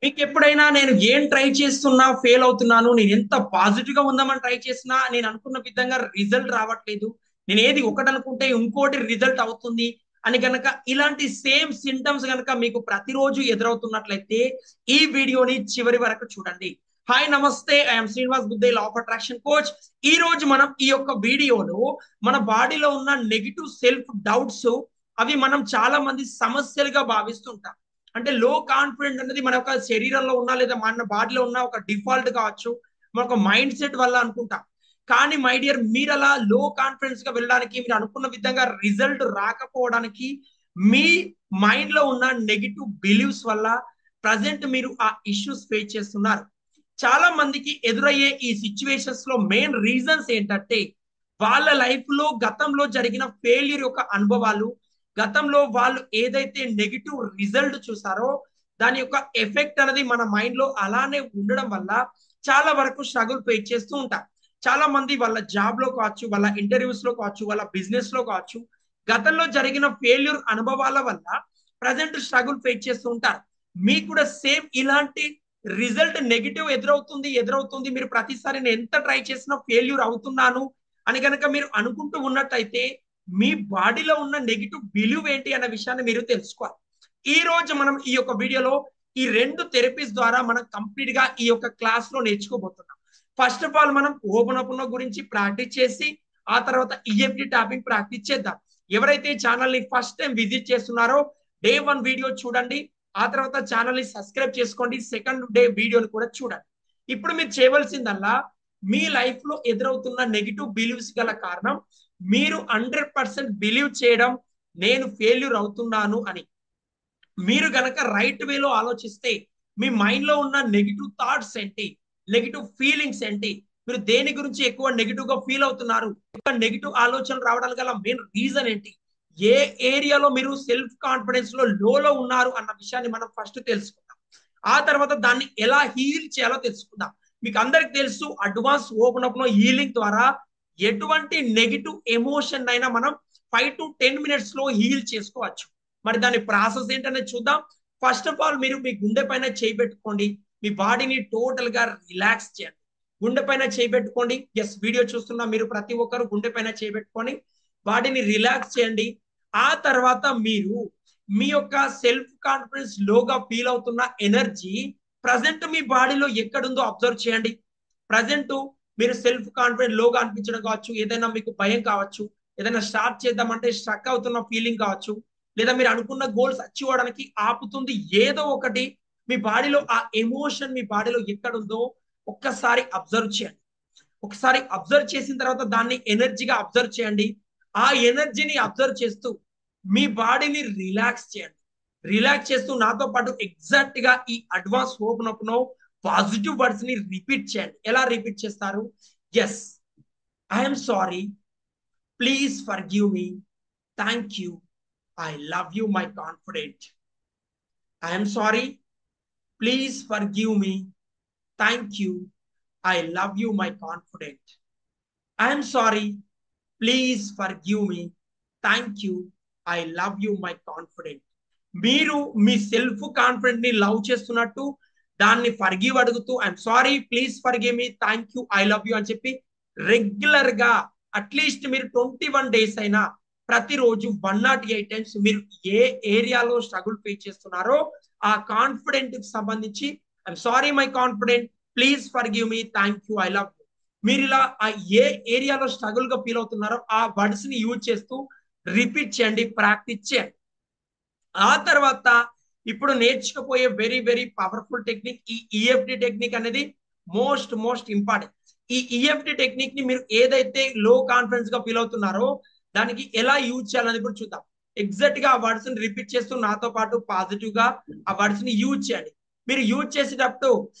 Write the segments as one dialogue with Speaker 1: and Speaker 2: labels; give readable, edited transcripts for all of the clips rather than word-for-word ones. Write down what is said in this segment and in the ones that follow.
Speaker 1: మీకు ఎప్పుడైనా నేను ఏం ట్రై చేస్తున్నా ఫెయిల్ అవుతున్నాను. నేను ఎంత పాజిటివ్‌గా ఉందామని ట్రై చేసినా నేను అనుకున్న విధంగా రిజల్ట్ రావట్లేదు. నేను ఏది ఒకటనుకుంటే ఇంకోటి రిజల్ట్ అవుతుంది అని గనక ఇలాంటి సేమ్ సింప్టమ్స్ గనక మీకు ప్రతిరోజు ఎదురవుతున్నట్లయితే ఈ వీడియోని చివరి వరకు చూడండి. హాయ్ నమస్తే. I am Srinivas Gudde law of attraction coach. ఈ రోజు మనం ఈ యొక్క వీడియోలో మన బాడీలో ఉన్న నెగెటివ్ సెల్ఫ్ డౌట్స్ అవి మనం చాలా మంది సమస్యలుగా భావిస్తుంటాం. అంటే లో కాన్ఫిడెంట్ అనేది మన యొక్క శరీరంలో ఉన్న లేదా మన బాడీలో ఉన్న ఒక డిఫాల్ట్ కావచ్చు, మన ఒక మైండ్ సెట్ వల్ల అనుకుంటాం. కానీ మై డియర్, మీరు అలా లో కాన్ఫిడెన్స్ గా వెళ్ళడానికి, మీరు అనుకున్న విధంగా రిజల్ట్ రాకపోవడానికి మీ మైండ్ లో ఉన్న నెగిటివ్ బిలీవ్స్ వల్ల ప్రజెంట్ మీరు ఆ ఇష్యూస్ ఫేస్ చేస్తున్నారు. చాలా మందికి ఎదురయ్యే ఈ సిచ్యువేషన్స్ లో మెయిన్ రీజన్స్ ఏంటంటే వాళ్ళ లైఫ్ లో గతంలో జరిగిన ఫెయిల్యూర్ యొక్క అనుభవాలు, గతంలో వాళ్ళు ఏదైతే నెగిటివ్ రిజల్ట్ చూసారో దాని యొక్క ఎఫెక్ట్ అనేది మన మైండ్ లో అలానే ఉండడం వల్ల చాలా వరకు స్ట్రగుల్ ఫేస్ చేస్తూ ఉంటారు. చాలా మంది వాళ్ళ జాబ్ లో కావచ్చు, వాళ్ళ ఇంటర్వ్యూస్ లో కావచ్చు, వాళ్ళ బిజినెస్ లో కావచ్చు, గతంలో జరిగిన ఫెయిల్యూర్ అనుభవాల వల్ల ప్రజెంట్ స్ట్రగుల్ ఫేస్ చేస్తూ ఉంటారు. మీకు కూడా సేమ్ ఇలాంటి రిజల్ట్ నెగిటివ్ ఎదురవుతుంది, మీరు ప్రతిసారి నేను ఎంత ట్రై చేసినా ఫెయిల్యూర్ అవుతున్నాను అని కనుక మీరు అనుకుంటూ ఉన్నట్టయితే మీ బాడీలో ఉన్న నెగిటివ్ బిలీవ్ ఏంటి అన్న విషయాన్ని మీరు తెలుసుకోవాలి. ఈ రోజు మనం ఈ యొక్క వీడియోలో ఈ రెండు థెరపీస్ ద్వారా మనం కంప్లీట్ గా ఈ యొక్క క్లాస్ లో నేర్చుకోబోతున్నాం. ఫస్ట్ ఆఫ్ ఆల్ మనం ఓపెన్ అప్ గురించి ప్రాక్టీస్ చేసి ఆ తర్వాత ఈఎఫ్టి టాపింగ్ ప్రాక్టీస్ చేద్దాం. ఎవరైతే ఛానల్ ని ఫస్ట్ టైం విజిట్ చేస్తున్నారో డే 1 వీడియో చూడండి, ఆ తర్వాత ఛానల్ ని సబ్స్క్రైబ్ చేసుకోండి, సెకండ్ డే వీడియోని కూడా చూడండి. ఇప్పుడు మీరు చేయవలసిందల్లా మీ లైఫ్ లో ఎదురవుతున్న నెగిటివ్ బిలీవ్స్ గల కారణం మీరు 100% బిలీవ్ చేయడం నేను ఫెయిల్యూర్ అవుతున్నాను అని. మీరు గనక రైట్ వేలో ఆలోచిస్తే మీ మైండ్ లో ఉన్న నెగిటివ్ థాట్స్ ఏంటి, నెగిటివ్ ఫీలింగ్స్ ఏంటి, మీరు దేని గురించి ఎక్కువ నెగిటివ్ గా ఫీల్ అవుతున్నారు, నెగిటివ్ ఆలోచనలు రావడానికి గల మెయిన్ రీజన్ ఏంటి, ఏ ఏరియాలో మీరు సెల్ఫ్ కాన్ఫిడెన్స్ లో లోలో ఉన్నారు అన్న విషయాన్ని మనం ఫస్ట్ తెలుసుకుందాం. ఆ తర్వాత దాన్ని ఎలా హీల్ చేయాలో తెలుసుకుందాం. మీకు అందరికి తెలుసు, అడ్వాన్స్ ఓపెన్ అప్ లో హీలింగ్ ద్వారా ఎటువంటి నెగిటివ్ ఎమోషన్ అయినా మనం 5 to 10 minutes లో హీల్ చేసుకోవచ్చు. మరి దాని ప్రాసెస్ ఏంటనేది చూద్దాం. ఫస్ట్ ఆఫ్ ఆల్ మీరు మీ గుండె పైన చేయి పెట్టుకోండి, మీ బాడీని టోటల్ గా రిలాక్స్ చేయండి. గుండె పైన చేయి పెట్టుకోండి. ఎస్, వీడియో చూస్తున్న మీరు ప్రతి ఒక్కరు గుండె పైన చేయి పెట్టుకొని బాడీని రిలాక్స్ చేయండి. ఆ తర్వాత మీరు మీ యొక్క సెల్ఫ్ కాన్ఫిడెన్స్ లోగా ఫీల్ అవుతున్న ఎనర్జీ ప్రజెంట్ మీ బాడీలో ఎక్కడుందో అబ్జర్వ్ చేయండి. ప్రజెంట్ మీరు సెల్ఫ్ కాన్ఫిడెన్స్ లోగా అనిపించడం కావచ్చు, ఏదైనా మీకు భయం కావచ్చు, ఏదైనా స్టార్ట్ చేద్దామంటే స్ట్రక్ అవుతున్న ఫీలింగ్ కావచ్చు, లేదా మీరు అనుకున్న గోల్స్ అచీవ్ అవడానికి ఆపుతుంది ఏదో ఒకటి, మీ బాడీలో ఆ ఎమోషన్ మీ బాడీలో ఎక్కడుందో ఒక్కసారి అబ్జర్వ్ చేయండి. ఒకసారి అబ్జర్వ్ చేసిన తర్వాత దాన్ని ఎనర్జీగా అబ్జర్వ్ చేయండి. ఆ ఎనర్జీని అబ్జర్వ్ చేస్తూ మీ బాడీని రిలాక్స్ చేయండి. రిలాక్స్ చేస్తూ నాతో పాటు ఎగ్జాక్ట్ గా ఈ advance open up no positive words ని రిపీట్ చేయండి. ఎలా రిపీట్ చేస్తారు? Yes, I'm sorry, please forgive me, thank you, I love you my confident. I'm sorry, please forgive me, thank you, I love you my confident. I'm sorry, please forgive me, thank you, I love you my confident. మీరు మీ self confident ని love చేస్తున్నట్టు దాన్ని forgive అడుగుతూ I'm sorry, please forgive me, thank you, I love you అని చెప్పి regular గా at least మీరు 21 days అయినా ప్రతిరోజు 108 times మీరు ఏ ఏరియాలో స్ట్రగుల్ ఫేస్ చేస్తున్నారో ఆ కాన్ఫిడెంట్ కి సంబంధించి I'm sorry my confident, please forgive me, thank you, I love you, మీరు ఇలా ఆ ఏ ఏరియాలో స్ట్రగుల్ గా ఫీల్ అవుతున్నారో ఆ వర్డ్స్ ని యూజ్ చేస్తూ రిపీట్ చేయండి, ప్రాక్టీస్ చేయండి. ఆ తర్వాత ఇప్పుడు నేర్చుకుపోయే వెరీ వెరీ పవర్ఫుల్ టెక్నిక్ ఈ ఈఎఫ్టి టెక్నిక్ అనేది మోస్ట్ మోస్ట్ ఇంపార్టెంట్. ఈ ఈఎఫ్టి టెక్నిక్ ని మీరు ఏదైతే లో కాన్ఫిడెన్స్ గా ఫీల్ అవుతున్నారో దానికి ఎలా యూజ్ చేయాలని కూడా చూద్దాం. ఎగ్జాక్ట్ గా ఆ వర్డ్స్ ని రిపీట్ చేస్తూ నాతో పాటు పాజిటివ్ గా ఆ వర్డ్స్ ని యూజ్ చేయండి. మీరు యూజ్ చేసేటప్పుడు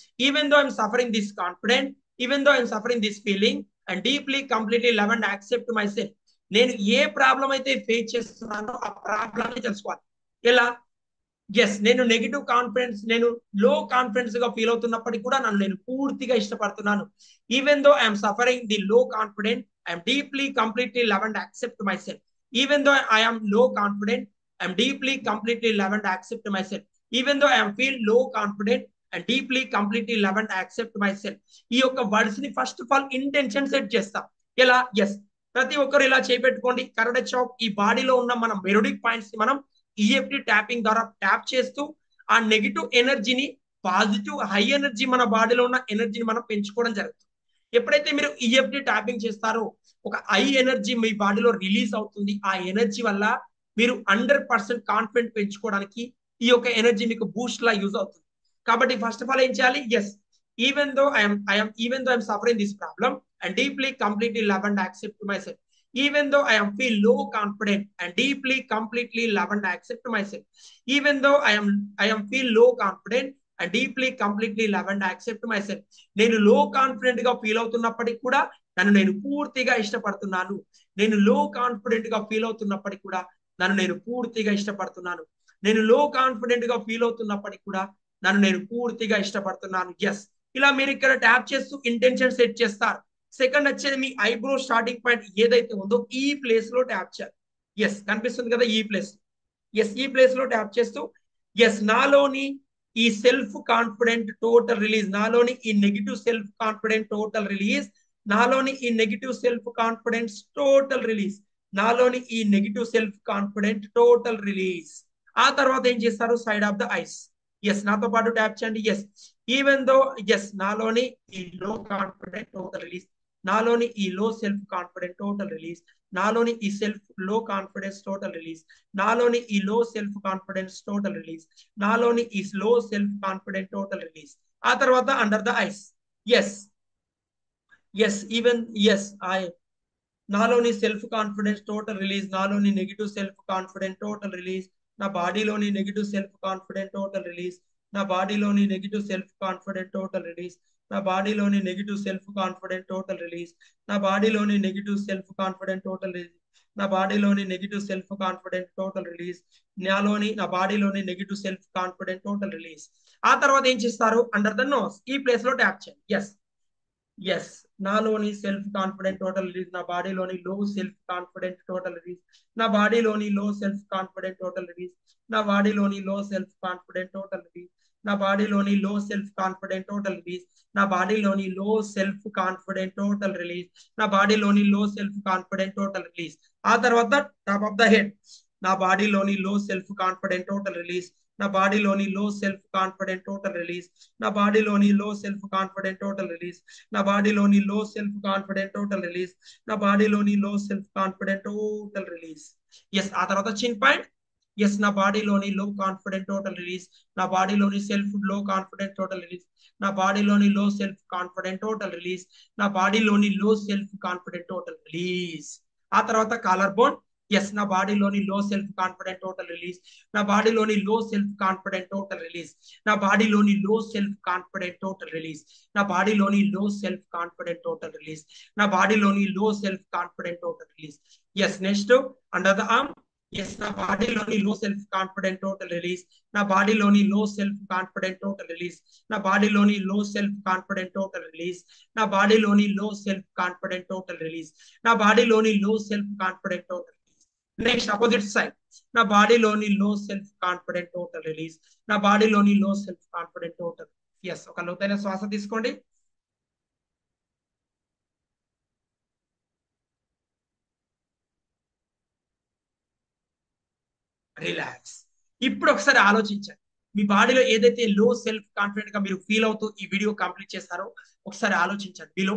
Speaker 1: even though I'm suffering this confident, even though I'm suffering this feeling and deeply completely love and accept my self. నేను ఏ ప్రాబ్లం అయితే ఫేస్ చేస్తున్నానో ఆ ప్రాబ్లమ్ తెలుసుకోవాలి. ఎలా? ఎస్, నేను నెగిటివ్ కాన్ఫిడెన్స్, నేను లో కాన్ఫిడెన్స్ గా ఫీల్ అవుతున్నప్పటికీ కూడా నన్ను నేను పూర్తిగా ఇష్టపడుతున్నాను. Even though I'm suffering the low confident, I'm deeply completely love and accept my self. Even though I'm low confident, I'm deeply completely love and accept my self. Even though I'm feel low confident, and deeply completely love and accept my self. ఈ యొక్క words ని first of all intention set చేస్తాం. ఎలా? Yes, ప్రతి ఒక్కరు ఇలా చేపెట్టుకోండి. కరడ chop ఈ బాడీలో ఉన్న మన మెరోడిక్ పాయింట్స్ ని మనం ఈఎఫ్టి ట్యాపింగ్ ద్వారా ట్యాప్ చేస్తూ ఆ నెగిటివ్ ఎనర్జీని పాజిటివ్ హై ఎనర్జీ మన బాడీలో ఉన్న ఎనర్జీని మనం పెంచుకోవడం జరుగుతుంది. ఎప్పుడైతే మీరు ఈఎఫ్టి ట్యాపింగ్ చేస్తారో ఒక హై ఎనర్జీ మీ బాడీలో రిలీజ్ అవుతుంది. ఆ ఎనర్జీ వల్ల మీరు 100% కాన్ఫిడెంట్ పెంచుకోవడానికి ఈ యొక్క ఎనర్జీ మీకు బూస్ట్ లా యూజ్ అవుతుంది. కాబట్టి ఫస్ట్ ఆఫ్ ఆల్ ఏం చేయాలి? Yes, even though I'm suffering this problem and deeply completely love and accept my self. Even though I am feel low confident and deeply completely love and accept myself. Even though I am feel low confident and deeply completely love and accept myself. నేను లో confident గా feel అవుతున్నప్పటికీ కూడా నన్ను నేను పూర్తిగా ఇష్టపడుతున్నాను. నేను లో కాన్ఫిడెంట్ గా ఫీల్ అవుతున్నప్పటికీ కూడా నన్ను నేను పూర్తిగా ఇష్టపడుతున్నాను. నేను లో కాన్ఫిడెంట్ గా ఫీల్ అవుతున్నప్పటికీ కూడా నన్ను నేను పూర్తిగా ఇష్టపడుతున్నాను. ఎస్, ఇలా మీరు ఇక్కడ ట్యాప్ చేస్తూ ఇంటెన్షన్ సెట్ చేస్తారు. సెకండ్ వచ్చేది మీ ఐబ్రో స్టార్టింగ్ పాయింట్ ఏదైతే ఉందో ఈ ప్లేస్ లో ట్యాప్ చేయాలి. ఎస్, కనిపిస్తుంది కదా ఈ ప్లేస్. ఎస్, ఈ ప్లేస్ లో ట్యాప్ చేస్తూ ఎస్, నాలోని ఈ సెల్ఫ్ కాన్ఫిడెంట్ టోటల్ రిలీజ్, నాలోని ఈ negative self confident total release, నాలోని ఈ negative self confidence total release, నాలోని ఈ negative self confident total release. ఆ తర్వాత ఏం చేస్తారు? Side of the eyes. Yes, నాతో పాటు ట్యాప్ చేయండి. ఎస్, ఈవెన్ దో ఎస్, నాలోని ఈ లో కాన్ఫిడెంట్ టోటల్ రిలీజ్, నాలోని ఈ లో సెల్ఫ్ కాన్ఫిడెంట్ టోటల్ రిలీజ్, నాలోని ఈ సెల్ఫ్ లో కాన్ఫిడెన్స్ టోటల్ రిలీజ్, నాలోని ఈ లో సెల్ఫ్ కాన్ఫిడెన్స్ టోటల్ రిలీజ్, నాలోని ఈ లో సెల్ఫ్ కాన్ఫిడెంట్ టోటల్ రిలీజ్. ఆ తర్వాత under the eyes. Yes, yes, even yes, నాలోని సెల్ఫ్ కాన్ఫిడెన్స్ టోటల్ రిలీజ్, నాలోని negative self confident total release, నా బాడీలోని negative self confident total release, నా బాడీలోని negative self confident total release, నా బాడీలోని negative self confident total release, నా బాడీలోని negative self confident total release, నా బాడీలోని negative self confident total release, నా బాడీలోని negative self confident total release. ఆ తర్వాత ఏం చేస్తారు? అండర్ ద నోస్ ఈ ప్లేస్ లో ట్యాప్ చేయండి. ఎస్, ఎస్, నాలోని సెల్ఫ్ కాన్ఫిడెంట్ టోటల్ రిలీజ్, నా బాడీలోని లో సెల్ఫ్ కాన్ఫిడెంట్ టోటల్ రిలీజ్, నా బాడీలోని లో సెల్ఫ్ కాన్ఫిడెంట్ టోటల్ రిలీజ్, నా బాడీలోని లో సెల్ఫ్ కాన్ఫిడెంట్ టోటల్ రిలీజ్, నా బాడీలోని లో సెల్ఫ్ కాన్ఫిడెంట్ టోటల్ రిలీజ్, నా బాడీలోని లో సెల్ఫ్ కాన్ఫిడెంట్ టోటల్ రిలీజ్, నా బాడీలోని లో సెల్ఫ్ కాన్ఫిడెంట్ టోటల్ రిలీజ్. ఆ తర్వాత టాప్ ఆఫ్ ద హెడ్, నా బాడీలోని లో సెల్ఫ్ కాన్ఫిడెంట్ టోటల్ రిలీజ్, నా బాడీలోని లో సెల్ఫ్ కాన్ఫిడెంట్ టోటల్ రిలీజ్, నా బాడీలోని లో సెల్ఫ్ కాన్ఫిడెంట్ టోటల్ రిలీజ్, నా బాడీలోని లో సెల్ఫ్ కాన్ఫిడెంట్ టోటల్ రిలీజ్, నా బాడీలోని లో self confident total release. Yes, ఆ తర్వాత చిన్ పాయింట్. ఎస్, నా బాడీలోని లో కాన్ఫిడెంట్ టోటల్ రిలీజ్, నా బాడీలోని సెల్ఫ్ లో కాన్ఫిడెంట్ టోటల్ రిలీజ్, నా బాడీలోని లో సెల్ఫ్ కాన్ఫిడెంట్ టోటల్ రిలీజ్, నా బాడీలోని లో సెల్ఫ్ కాన్ఫిడెంట్ టోటల్ రిలీజ్. ఆ తర్వాత కాలర్ బోన్. ఎస్, నా బాడీలోని లో సెల్ఫ్ కాన్ఫిడెంట్ టోటల్ రిలీజ్, నా బాడీలోని లో సెల్ఫ్ కాన్ఫిడెంట్ టోటల్ రిలీజ్, నా బాడీలోని లో సెల్ఫ్ కాన్ఫిడెంట్ టోటల్ రిలీజ్, నా బాడీలోని లో సెల్ఫ్ కాన్ఫిడెంట్ టోటల్ రిలీజ్, నా బాడీలోని లో self confident total release. Yes, next under the arm. Yes, నా బాడీలోని లో సెల్ఫ్ కాన్ఫిడెంట్ టోటల్ రిలీజ్, నా బాడీలోని లో సెల్ఫ్ కాన్ఫిడెంట్ టోటల్ రిలీజ్, నా బాడీలోని లో సెల్ఫ్ కాన్ఫిడెంట్ టోటల్ రిలీజ్, నా బాడీలోని లో సెల్ఫ్ కాన్ఫిడెంట్ టోటల్ రిలీజ్, నా బాడీలోని లో self confident total release. Next opposite side, నా బాడీలోని లో సెల్ఫ్ కాన్ఫిడెంట్ టోటల్ రిలీజ్, నా బాడీలోని లో సెల్ఫ్ కాన్ఫిడెంట్ టోటల్. ఎస్, ఒక లోతైన శ్వాస తీసుకోండి. రిలాక్స్. ఇప్పుడు ఒకసారి ఆలోచించండి, మీ బాడీలో ఏదైతే లో సెల్ఫ్ కాన్ఫిడెంట్ గా మీరు ఫీల్ అవుతూ ఈ వీడియో కంప్లీట్ చేస్తారో ఒకసారి ఆలోచించండి. మీలో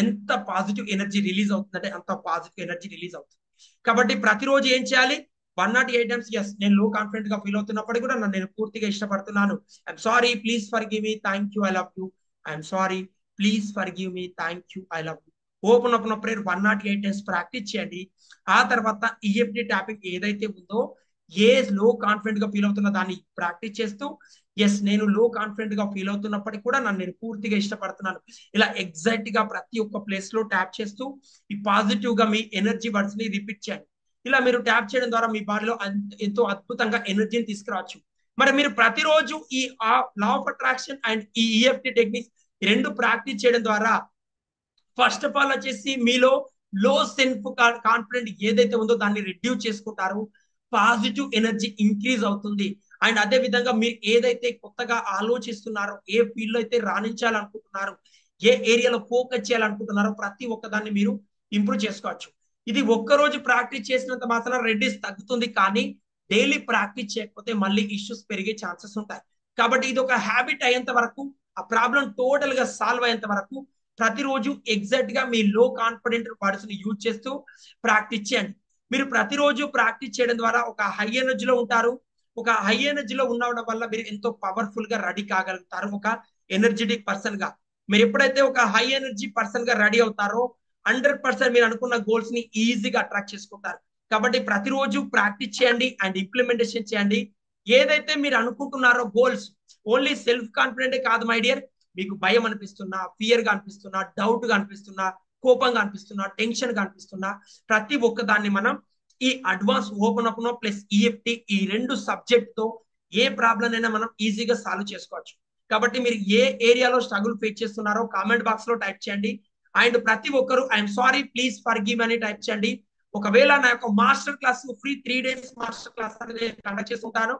Speaker 1: ఎంత పాజిటివ్ ఎనర్జీ రిలీజ్ అవుతుందంటే అంత పాజిటివ్ ఎనర్జీ రిలీజ్ అవుతుంది. కాబట్టి ప్రతిరోజు ఏం చేయాలి? 108 టైమ్స్ ఎస్, నేను లో కాన్ఫిడెంట్ గా ఫీల్ అవుతున్నప్పటికీ కూడా నన్ను నేను పూర్తిగా ఇష్టపడుతున్నాను. I'm sorry, please forgive me, thank you, I love you, I'm sorry, please forgive me, thank you, I love you. Open up prayer 108 times practice చేయండి. ఆ తర్వాత ఈఎఫ్టి ట్యాపింగ్ ఏదైతే ఉందో ఏ లో కాన్ఫిడెంట్ గా ఫీల్ అవుతున్న దాన్ని practice చేస్తూ ఎస్, నేను లో కాన్ఫిడెంట్ గా ఫీల్ అవుతున్నప్పటికీ కూడా నన్ను నేను పూర్తిగా ఇష్టపడుతున్నాను. ఇలా ఎగ్జాక్ట్ గా ప్రతి ఒక్క ప్లేస్ లో ట్యాప్ చేస్తూ ఈ పాజిటివ్ గా మీ ఎనర్జీ వర్డ్స్ ని రిపీట్ చేయండి. ఇలా మీరు ట్యాప్ చేయడం ద్వారా మీ బాడీలో ఎంతో అద్భుతంగా ఎనర్జీని తీసుకురావచ్చు. మరి మీరు ప్రతిరోజు ఈ లా ఆఫ్ అట్రాక్షన్ అండ్ ఈ ఈఎఫ్టి టెక్నిక్స్ రెండు ప్రాక్టీస్ చేయడం ద్వారా ఫస్ట్ ఆఫ్ ఆల్ వచ్చేసి మీలో లో సెల్ఫ్ కాన్ఫిడెంట్ ఏదైతే ఉందో దాన్ని రిడ్యూస్ చేసుకుంటారు. పాజిటివ్ ఎనర్జీ ఇంక్రీజ్ అవుతుంది. అండ్ అదే విధంగా మీరు ఏదైతే కొత్తగా ఆలోచిస్తున్నారో, ఏ ఫీల్డ్ లో అయితే రాణించాలనుకుంటున్నారో, ఏ ఏరియాలో ఫోకస్ చేయాలనుకుంటున్నారో ప్రతి ఒక్కదాన్ని మీరు ఇంప్రూవ్ చేసుకోవచ్చు. ఇది ఒక్కరోజు ప్రాక్టీస్ చేసినంత మాత్రం రెడ్డిస్ తగ్గుతుంది, కానీ డైలీ ప్రాక్టీస్ చేయకపోతే మళ్ళీ ఇష్యూస్ పెరిగే ఛాన్సెస్ ఉంటాయి. కాబట్టి ఇది ఒక హ్యాబిట్ అయ్యేంత వరకు, ఆ ప్రాబ్లం టోటల్ గా సాల్వ్ అయ్యేంత వరకు ప్రతిరోజు ఎగ్జాక్ట్ గా మీ లో కాన్ఫిడెంట్ వర్డ్స్ ని యూజ్ చేస్తూ ప్రాక్టీస్ చేయండి. మీరు ప్రతిరోజు ప్రాక్టీస్ చేయడం ద్వారా ఒక హై ఎనర్జీలో ఉంటారు. ఒక హై ఎనర్జీలో ఉండడం వల్ల మీరు ఎంతో పవర్ఫుల్ గా రెడీ కాగలుగుతారు, ఒక ఎనర్జెటిక్ పర్సన్ గా. మీరు ఎప్పుడైతే ఒక హై ఎనర్జీ పర్సన్ గా రెడీ అవుతారో 100% మీరు అనుకున్న గోల్స్ ని ఈజీగా అట్రాక్ట్ చేసుకుంటారు. కాబట్టి ప్రతిరోజు ప్రాక్టీస్ చేయండి అండ్ ఇంప్లిమెంటేషన్ చేయండి. ఏదైతే మీరు అనుకుంటున్నారో గోల్స్, ఓన్లీ సెల్ఫ్ కాన్ఫిడెంటే కాదు మై డియర్, మీకు భయం అనిపిస్తున్నా, ఫియర్ గా అనిపిస్తున్నా, డౌట్ గా అనిపిస్తున్నా, కోపంగా అనిపిస్తున్నా, టెన్షన్ గా అనిపిస్తున్నా, ప్రతి ఒక్క దాన్ని మనం ఈ advance open up plus EFT ఈ రెండు సబ్జెక్ట్ తో ఏ ప్రాబ్లం అయినా మనం ఈజీగా సాల్వ్ చేసుకోవచ్చు. కాబట్టి మీరు ఏ ఏరియాలో స్ట్రగుల్ ఫేస్ చేస్తున్నారో కామెంట్ బాక్స్ లో టైప్ చేయండి. అండ్ ప్రతి ఒక్కరు ఐఎమ్ సారీ ప్లీజ్ ఫర్గివ్ అని టైప్ చేయండి. ఒకవేళ నా యొక్క master class free 3 days master class అనేది కండక్ట్ చేస్తుంటాను.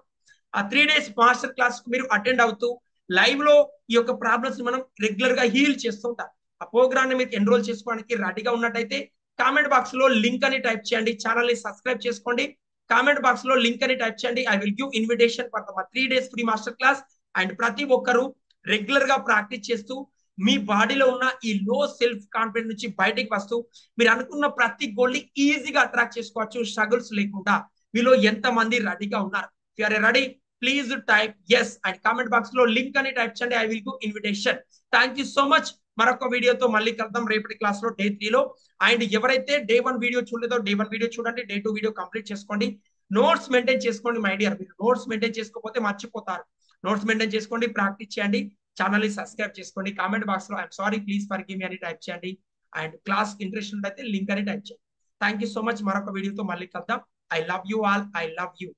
Speaker 1: ఆ 3 days మాస్టర్ క్లాస్ కు మీరు అటెండ్ అవుతూ లైవ్ లో ఈ యొక్క ప్రాబ్లమ్స్ మనం రెగ్యులర్ గా హీల్ చేస్తుంటాం. ఆ ప్రోగ్రామ్ ని మీరు ఎన్రోల్ చేసుకోవడానికి రెడీగా ఉన్నట్టయితే కామెంట్ బాక్స్ లో లింక్ అని టైప్ చేయండి. ఛానల్ ని సబ్స్క్రైబ్ చేసుకోండి. కామెంట్ బాక్స్ లో లింక్ అని టైప్ చేయండి. I will give invitation for 3 days free master class. And ప్రతి ఒక్కరు రెగ్యులర్ గా ప్రాక్టీస్ చేస్తూ మీ బాడీలో ఉన్న ఈ లో సెల్ఫ్ కాన్ఫిడెన్స్ నుంచి బయటకు వస్తూ మీరు అనుకున్న ప్రతి గోల్ ని ఈజీగా అట్రాక్ట్ చేసుకోవచ్చు, స్ట్రగుల్స్ లేకుండా. మీలో ఎంత మంది రెడీగా ఉన్నారు? If are ready please type yes and comment box లో లింక్ అని టైప్ చేయండి. I will give invitation. Thank you so much. మరొక వీడియోతో మళ్ళీ కలుద్దాం రేపటి క్లాస్ లో డే 3 లో. అండ్ ఎవరైతే డే 1 వీడియో చూడలేదో డే 1 వీడియో చూడండి, డే 2 వీడియో కంప్లీట్ చేసుకోండి. నోట్స్ మెయింటైన్ చేసుకోండి మై డియర్. మీరు నోట్స్ మెయింటైన్ చేసుకోకపోతే మర్చిపోతారు. నోట్స్ మెయింటైన్ చేసుకోండి, ప్రాక్టీస్ చేయండి, ఛానల్ ని సబ్స్క్రైబ్ చేసుకోండి. కామెంట్ బాక్స్ లో I'm sorry please forgive me అని టైప్ చేయండి. అండ్ క్లాస్ ఇంట్రెస్ట్ ఉంటే లింక్ అని టైప్ చేయండి. Thank you so much. మరొక వీడియోతో మళ్ళీ కలుద్దాం. I love you all. I love you.